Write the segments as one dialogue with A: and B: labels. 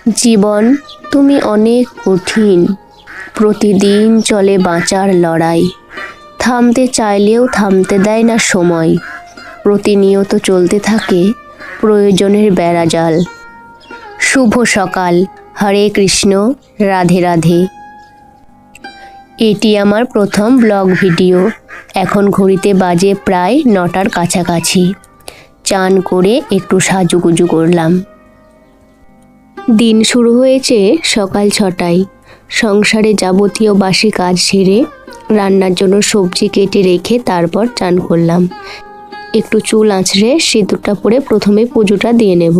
A: জীবন তুমি অনেক কঠিন, প্রতিদিন চলে বাঁচার লড়াই। থামতে চাইলেও থামতে দেয় না সময়, প্রতিনিয়ত চলতে থাকে প্রয়োজনের বেড়াজাল। শুভ সকাল, হরে কৃষ্ণ, রাধে রাধে। এটি আমার প্রথম ব্লগ ভিডিও। এখন ঘড়িতে বাজে প্রায় 9টার কাছাকাছি। চান করে একটু সাজুগুজু করলাম। দিন শুরু হয়েছে সকাল 6টায়। সংসারে যাবতীয় বাসি কাজ সেরে রান্নার জন্য সবজি কেটে রেখে তারপর চান করলাম। একটু চুল আঁচড়ে সিঁদুরটা পরে প্রথমে পুজোটা দিয়ে নেব।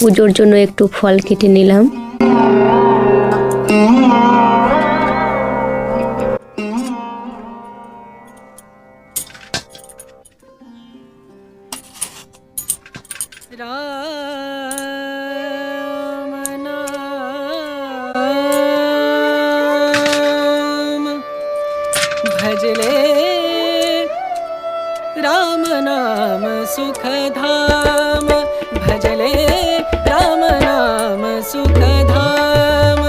A: পুজোর জন্য একটু ফল কেটে নিলাম।
B: राम नाम भजले राम नाम सुख धाम भजले राम नाम सुख धाम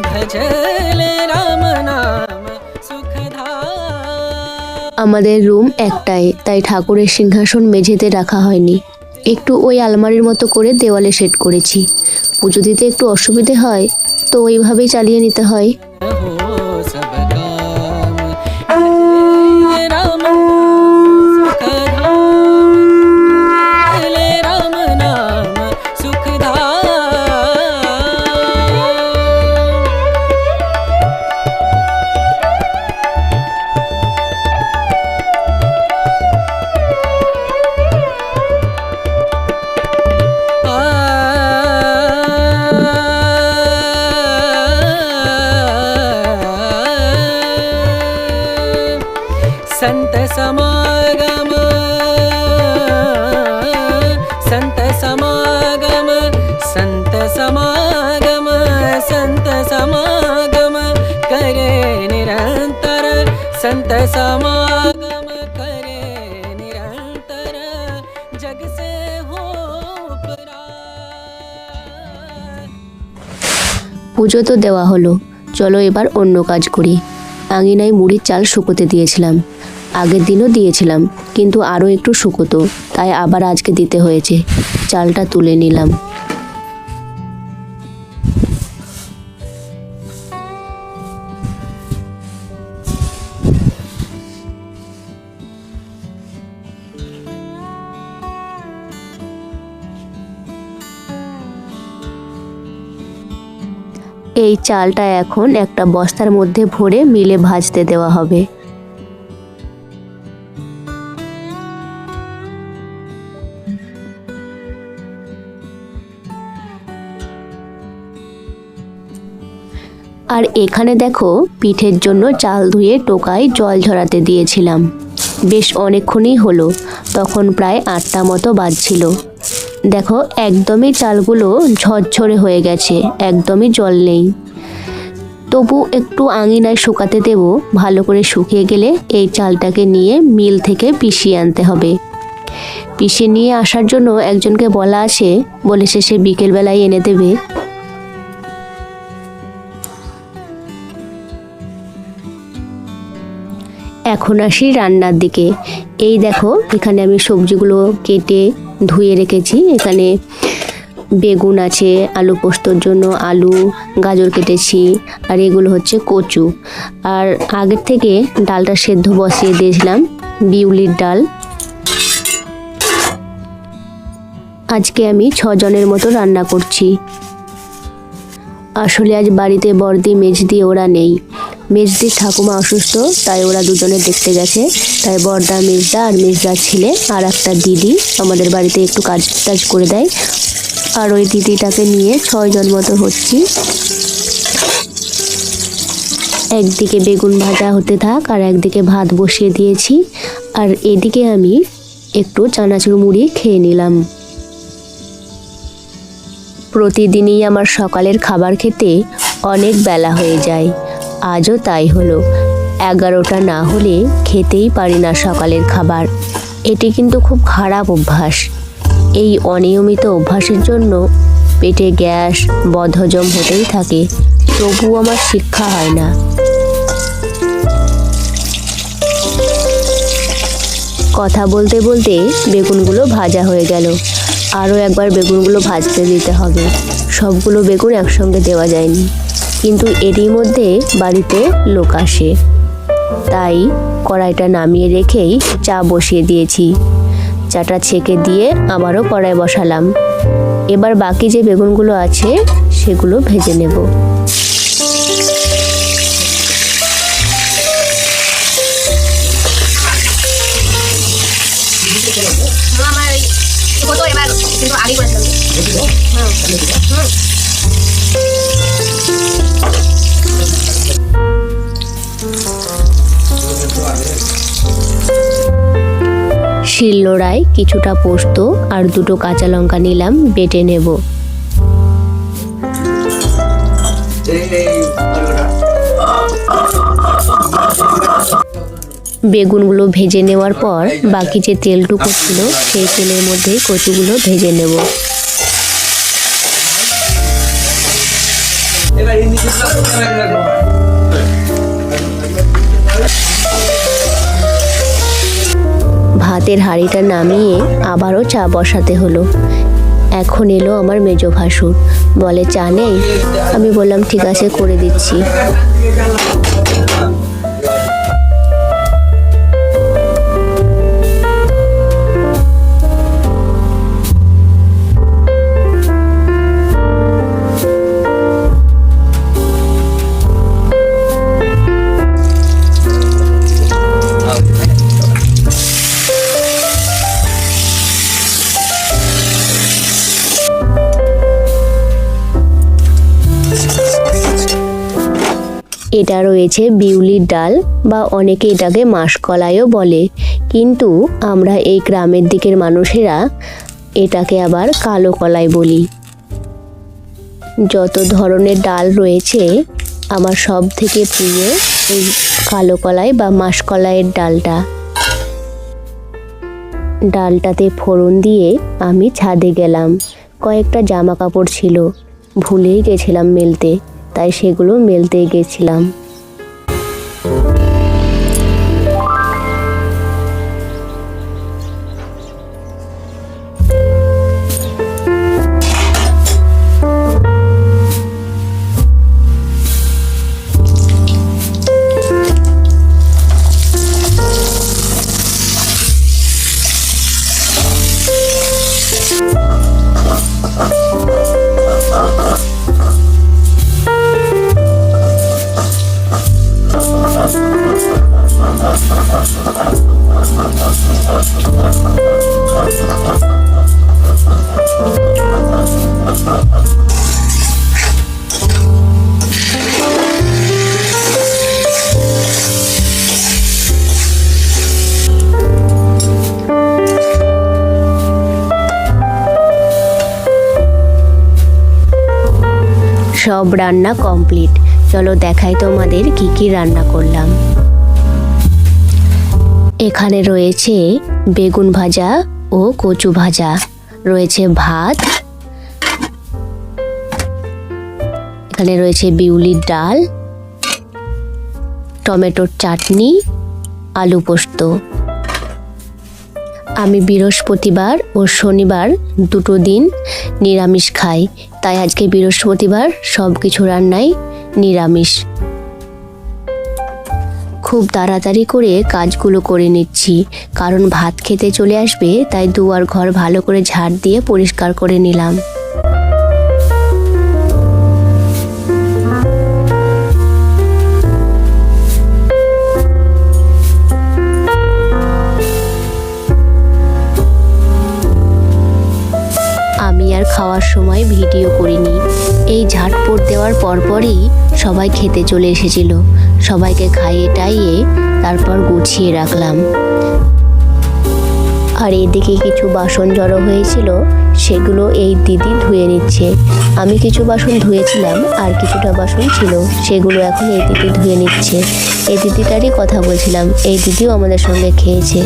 B: भजले राम नाम सुख धाम।
A: আমাদের রুম একটাই, তাই ঠাকুরের সিংহাসন মেঝেতে রাখা হয়নি, একটু ওই আলমারির মতো করে দেওয়ালে সেট করেছি। পুজো দিতে একটু অসুবিধে হয়, তো ওইভাবেই চালিয়ে নিতে হয়।
B: संत समागम संत समागम संत समागम संत समागम करे निरंतर संत समागम करे निरंतर जग से हो परार।
A: পুজো তো দেওয়া হলো, চলো এবার অন্য কাজ করি। আঙিনায় মুড়ির চাল শুকোতে দিয়েছিলাম, আগের দিনও দিয়েছিলাম, কিন্তু আরও একটু শুকোতো, তাই আবার আজকে দিতে হয়েছে। চালটা তুলে নিলাম। এই চালটা এখন একটা বস্তার মধ্যে ভরে মিলে ভাজতে দেওয়া হবে। আর এখানে দেখো, পিঠের জন্য চাল ধুয়ে টোকায় জল ঝরাতে দিয়েছিলাম। বেশ অনেকক্ষণই হলো, তখন প্রায় 8টা মতো বাজছিল। দেখো, একদমই চালগুলো ঝরঝরে হয়ে গেছে, একদমই জল নেই। তবু একটু আঙিনায় শুকাতে দেব, ভালো করে শুকিয়ে গেলে এই চালটাকে নিয়ে মিল থেকে পিষিয়ে আনতে হবে। পিষে নিয়ে আসার জন্য একজনকে বলা আছে, বলেছে সে বিকেলবেলায় এনে দেবে। এখন আসি রান্নার দিকে। এই দেখো, এখানে আমি সবজিগুলো কেটে ধুয়ে রেখেছি। এখানে বেগুন আছে, আলু পোস্তর জন্য আলু, গাজর কেটেছি, আর এগুলো হচ্ছে কচু। আর আগের থেকে ডালটা সেদ্ধ বসিয়ে দিয়েছিলাম, বিউলির ডাল। আজকে আমি 6 জনের মতো রান্না করছি। আসলে আজ বাড়িতে বড়দি মেজদি ওরা নেই। মেজদির ঠাকুমা অসুস্থ, তাই ওরা দুজনে দেখতে গেছে। তাই বড়দা, মেজদা আর মেজদার ছেলে আর একটা দিদি আমাদের বাড়িতে একটু কাজ টাজ করে দেয়। আর ওই দিদিটাকে নিয়ে 6 জন মতো হচ্ছি। একদিকে বেগুন ভাজা হতে থাক আর একদিকে ভাত বসিয়ে দিয়েছি, আর এদিকে আমি একটু চানাচুর মুড়ি খেয়ে নিলাম। প্রতিদিনই আমার সকালের খাবার খেতে অনেক বেলা হয়ে যায়, আজও তাই হলো। 11টা না হলে খেতেই পারি না সকালের খাবার। এটি কিন্তু খুব খারাপ অভ্যাস। এই অনিয়মিত অভ্যাসের জন্য পেটে গ্যাস, বদহজম হতেই থাকে, তবুও আমার শিক্ষা হয় না। কথা বলতে বলতে বেগুনগুলো ভাজা হয়ে গেল। আরও একবার বেগুনগুলো ভাজতে দিতে হবে। সবগুলো বেগুন একসঙ্গে দেওয়া যায়নি, কিন্তু এরই মধ্যে বাড়িতে লোক আসে, তাই কড়াইটা নামিয়ে রেখেই চা বসিয়ে দিয়েছি। চাটা ছেঁকে দিয়ে আবারও কড়াই বসালাম। এবার বাকি যে বেগুনগুলো আছে সেগুলো ভেজে নেব। শিলনোড়ায় কিছুটা পোস্ত আর 2টো কাঁচা লঙ্কা নিলাম, বেটে নেব। বেগুনগুলো ভেজে নেওয়ার পর বাকি যে তেলটুকু ছিল সেই তেলের মধ্যেই কচুগুলো ভেজে নেব। ভাতের হাঁড়িটা নামিয়ে আবারও চা বসাতে হলো। এখন এলো আমার মেজো ভাসুর, বলে চা নেই। আমি বললাম ঠিক আছে, করে দিচ্ছি। এটা রয়েছে বিউলির ডাল, বা অনেকে এটাকে মাসকলাইও বলে, কিন্তু আমরা এই গ্রামের দিকের মানুষেরা এটাকে আবার কালো কলাই বলি। যত ধরনের ডাল রয়েছে আমার সব থেকে প্রিয় এই কালো কলাই বা মাসকলাইয়ের ডালটা। ডালটাতে ফোড়ন দিয়ে আমি ছাদে গেলাম। কয়েকটা জামা কাপড় ছিল, ভুলেই গেছিলাম মেলতে, তাই সেগুলো মেলতে গেছিলাম। সব রান্না কমপ্লিট। চলো দেখাই তোমাদের কি কি রান্না করলাম। এখানে রয়েছে বেগুন ভাজা ও কচু ভাজা, রয়েছে ভাত, এখানে রয়েছে বিউলির ডাল, টমেটোর চাটনি, আলু পোস্ত। আমি বৃহস্পতিবার ও শনিবার 2টো দিন নিরামিষ খাই, তাই আজকে বৃহস্পতিবার সব কিছু রান্নাই নিরামিষ। খুব তাড়াতাড়ি করে কাজগুলো করে নিচ্ছি, কারণ ভাত খেতে চলে আসবে, তাই দুয়ার ঘর ভালো করে ঝাড় দিয়ে পরিষ্কার করে নিলাম। আমি আর খাওয়া খাওয়ার সময় ভিডিও করিনি। এই ঝাটপট দেওয়ার পরপরই সবাই খেতে চলে এসেছিল। সবাইকে খাইয়ে টাইয়ে তারপর গুছিয়ে রাখলাম। আর এদিকে কিছু বাসন জড়ো হয়েছিল, সেগুলো এই দিদি ধুয়ে নিচ্ছে। আমি কিছু বাসন ধুয়েছিলাম আর কিছুটা বাসন ছিল, সেগুলো এখন এই দিদি ধুয়ে নিচ্ছে। এই দিদিটারই কথা বলছিলাম, এই দিদিও আমাদের সঙ্গে খেয়েছে।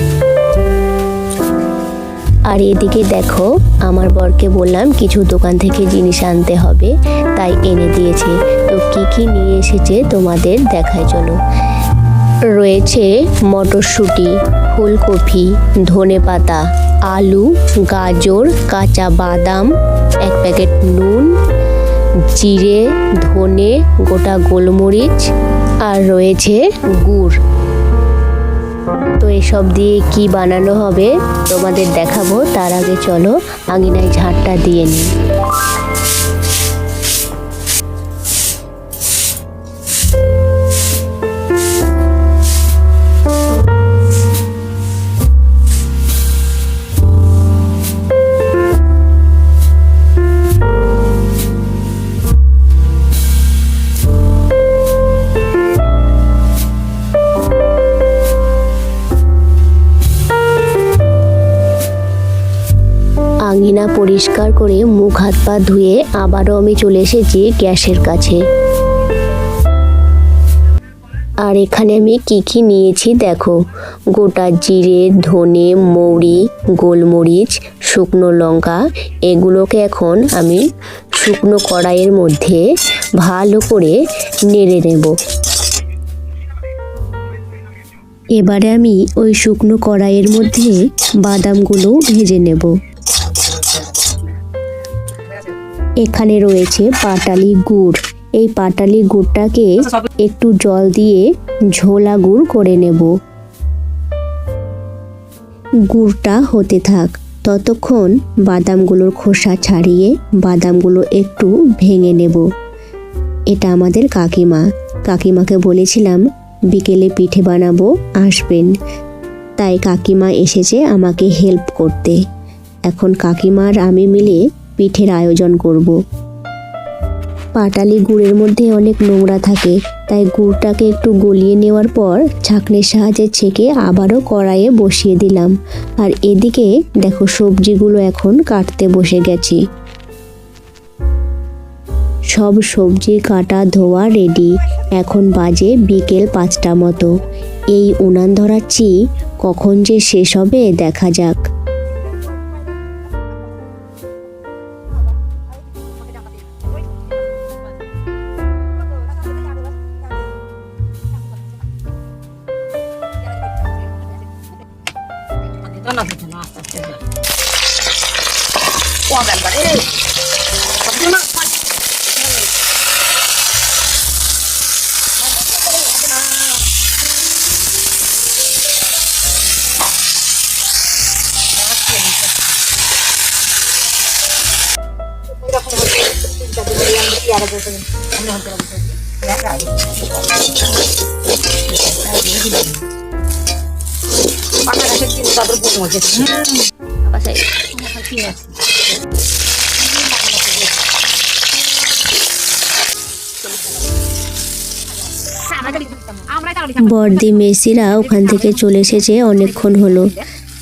A: আর এদিকে দেখো, আমার বরকে বললাম কিছু দোকান থেকে জিনিস আনতে হবে, তাই এনে দিয়েছে। তো কি কি নিয়ে এসেছে তোমাদের দেখায় চলো। রয়েছে মটরশুঁটি, ফুলকপি, ধনেপাতা, আলু, গাজর, কাঁচা বাদাম, এক প্যাকেট নুন, জিরে, ধনে, গোটা গোলমরিচ, আর রয়েছে গুড়। তো এসব দিয়ে কি বানানো হবে তোমাদের দেখাবো, তার আগে চলো আঙিনায় ঝাঁটটা দিয়ে নিই। আঙিনা পরিষ্কার করে মুখ হাত পা ধুয়ে আবারও আমি চলে এসেছি গ্যাসের কাছে। আর এখানে আমি কি কি নিয়েছি দেখো, গোটা জিরে, ধনে, মৌরি, গোলমরিচ, শুকনো লঙ্কা, এগুলোকে এখন আমি শুকনো কড়াইয়ের মধ্যে ভালো করে নেড়ে নেব। এবারে আমি ওই শুকনো কড়াইয়ের মধ্যে বাদামগুলো ভেজে নেব। এখানে রয়েছে পাটালি গুড়। এই পাটালি গুড়টাকে একটু জল দিয়ে ঝোলা গুড় করে নেব। গুড়টা হতে থাক, ততক্ষণ বাদামগুলোর খোসা ছাড়িয়ে বাদামগুলো একটু ভেঙে নেব। এটা আমাদের কাকিমাকে বলেছিলাম বিকেলে পিঠে বানাবো, আসবেন। তাই কাকিমা এসেছে আমাকে হেল্প করতে। এখন কাকিমা আর আমি মিলে পিঠের আয়োজন করব। পাটালি গুড়ের মধ্যে অনেক নোংরা থাকে, তাই গুড়টাকে একটু গলিয়ে নেওয়ার পর ছাঁকনির সাহায্যে ছেঁকে আবারও কড়াইয়ে বসিয়ে দিলাম। আর এদিকে দেখো সবজিগুলো এখন কাটতে বসে গেছি। সব সবজি কাটা ধোয়া রেডি। এখন বাজে বিকেল 5টা মতো। এই উনান ধরাচ্ছি, কখন যে শেষ হবে দেখা যাক। বর্দি মেসিরা ওখান থেকে চলে এসেছে অনেকক্ষণ হলো,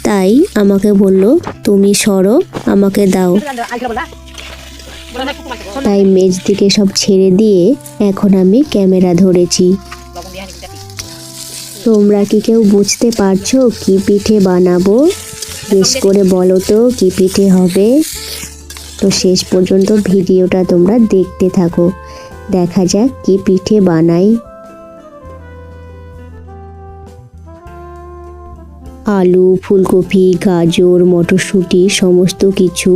A: তাই আমাকে বলল তুমি সরো, আমাকে দাও। তাই মেজ দিকে সব ছেড়ে দিয়ে এখন আমি ক্যামেরা ধরেছি। তোমরা কি কেউ বুঝতে পারছো কি পিঠে বানাবো? বেশ করে বলো তো কি পিঠে হবে। তো শেষ পর্যন্ত ভিডিওটা তোমরা দেখতে থাকো, দেখা যাক কি পিঠে বানাই। আলু, ফুলকপি, গাজর, মটরশুঁটি সমস্ত কিছু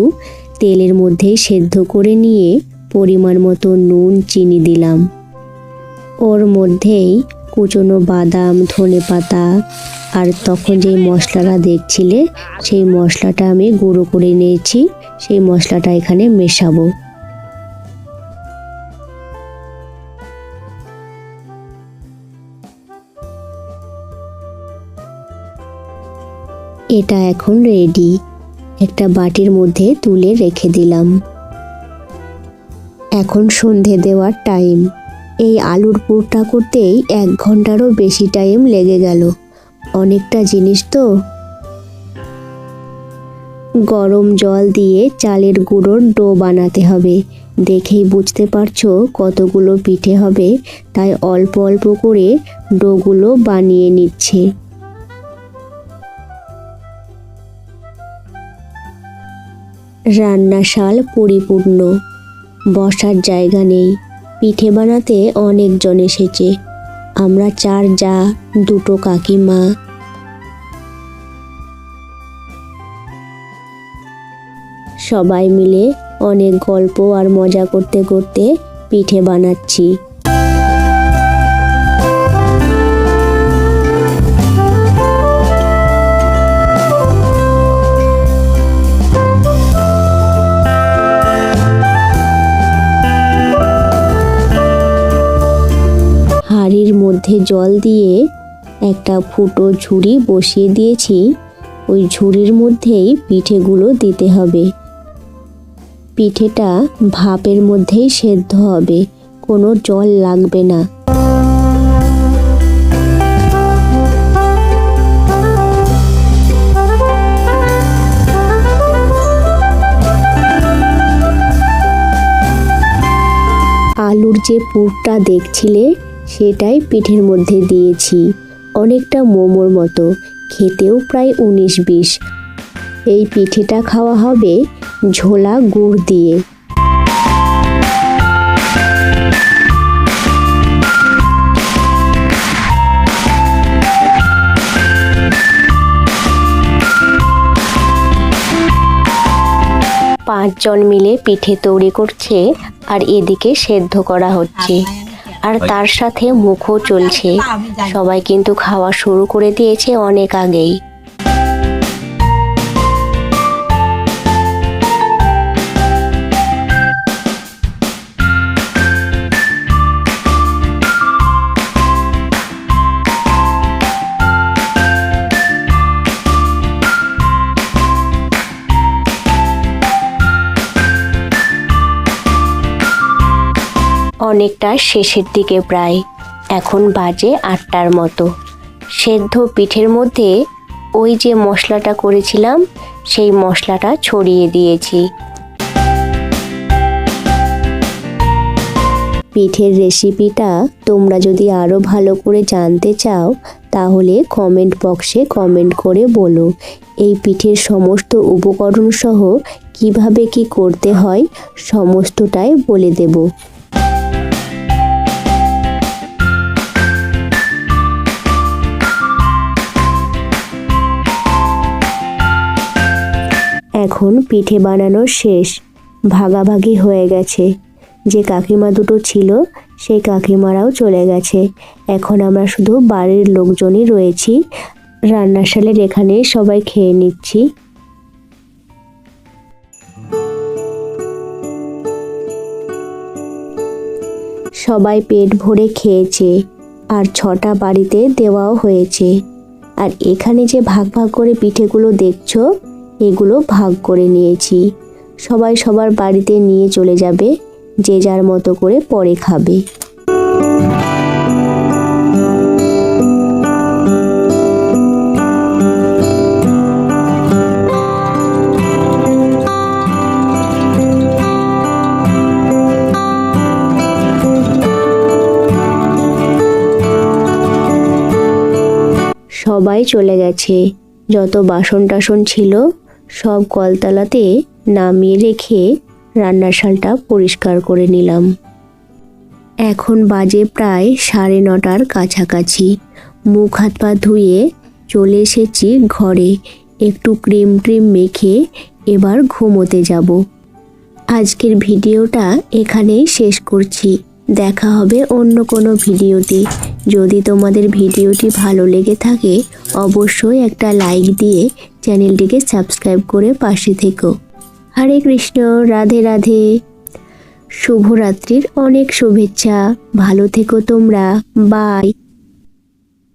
A: তেলের মধ্যে সেদ্ধ করে নিয়ে পরিমাণ মতো নুন, চিনি দিলাম। ওর মধ্যেই কুচনো বাদাম, ধনেপাতা আর তখন যেই মশলাটা দেখছিলে সেই মশলাটা আমি গুঁড়ো করে নিয়েছি, সেই মশলাটা এখানে মেশাবো। এটা এখন রেডি। একটা বাটির মধ্যে তুলে রেখে দিলাম। এখন সন্ধে দেওয়ার টাইম। এই আলুর পুরটা করতেই 1 ঘন্টারও বেশি টাইম লেগে গেল। অনেকটা জিনিস তো। গরম জল দিয়ে চালের গুঁড়োর ডো বানাতে হবে। দেখেই বুঝতে পারছো কতগুলো পিঠে হবে, তাই অল্প অল্প করে ডোগুলো বানিয়ে নিচ্ছে। রান্নাশাল পরিপূর্ণ, বসার জায়গা নেই। পিঠে বানাতে অনেকজন এসেছে। আমরা 4 জা, 2 কাকিমা। সবাই মিলে অনেক গল্প আর মজা করতে করতে পিঠে বানাচ্ছি। হাঁড়ির মধ্যে জল দিয়ে একটা ফুটো ঝুড়ি বসিয়ে দিয়েছি। ওই ঝুড়ির মধ্যেই পিঠেগুলো দিতে হবে। পিঠেটা ভাপের মধ্যেই সেদ্ধ হবে, কোনো জল লাগবে না। আলুর যে পুরটা দেখছিলে সেটাই পিঠের মধ্যে দিয়েছি। অনেকটা মোমোর মতো, খেতেও প্রায় 19-20। এই পিঠেটা খাওয়া হবে ঝোলা গুড় দিয়ে। পাঁচজন মিলে পিঠে তৈরি করছে আর এদিকে সেদ্ধ করা হচ্ছে, আর তার সাথে মুখও চলছে। সবাই কিন্তু খাওয়া শুরু করে দিয়েছে অনেক আগেই। অনেকটা শেষের দিকে প্রায়, এখন বাজে 8টার মতো। সেদ্ধ পিঠের মধ্যে ওই যে মশলাটা করেছিলাম সেই মশলাটা ছড়িয়ে দিয়েছি। পিঠের রেসিপিটা তোমরা যদি আরও ভালো করে জানতে চাও তাহলে কমেন্ট বক্সে কমেন্ট করে বলো। এই পিঠের সমস্ত উপকরণ সহ কিভাবে কি করতে হয় সমস্তটাই বলে দেব। এখন পিঠে বানানো শেষ, ভাগাভাগি হয়ে গেছে। যে কাকিমা দুটো ছিল সেই কাকিমারাও চলে গেছে। এখন আমরা শুধু বাড়ির লোকজনই রয়েছি। রান্নাশালের এখানে সবাই খেয়ে নিচ্ছি। সবাই পেট ভরে খেয়েছে, আর 6টা বাড়িতে দেওয়াও হয়েছে। আর এখানে যে ভাগ ভাগ করে পিঠেগুলো দেখছো এগুলো ভাগ করে নিয়েছি। সবাই সবার বাড়িতে নিয়ে চলে যাবে, যে যার মতো করে পরে খাবে। সবাই চলে গেছে। যত বাসন টাসন ছিল সব কলতলাতে নামিয়ে রেখে রান্নাশালটা পরিষ্কার করে নিলাম। এখন বাজে প্রায় 9:30টার কাছাকাছি। মুখ হাত পা ধুয়ে চলে এসেছি ঘরে। একটু ক্রিম মেখে এবার ঘুমোতে যাব। আজকের ভিডিওটা এখানেই শেষ করছি। দেখা হবে অন্য কোনো ভিডিওতে। যদি তোমাদের ভিডিওটি ভালো লেগে থাকে অবশ্যই একটা লাইক দিয়ে চ্যানেলটিকে সাবস্ক্রাইব করে পাশে থেকো। হরে কৃষ্ণ, রাধে রাধে। শুভরাত্রির অনেক শুভেচ্ছা। ভালো থেকো তোমরা। বাই।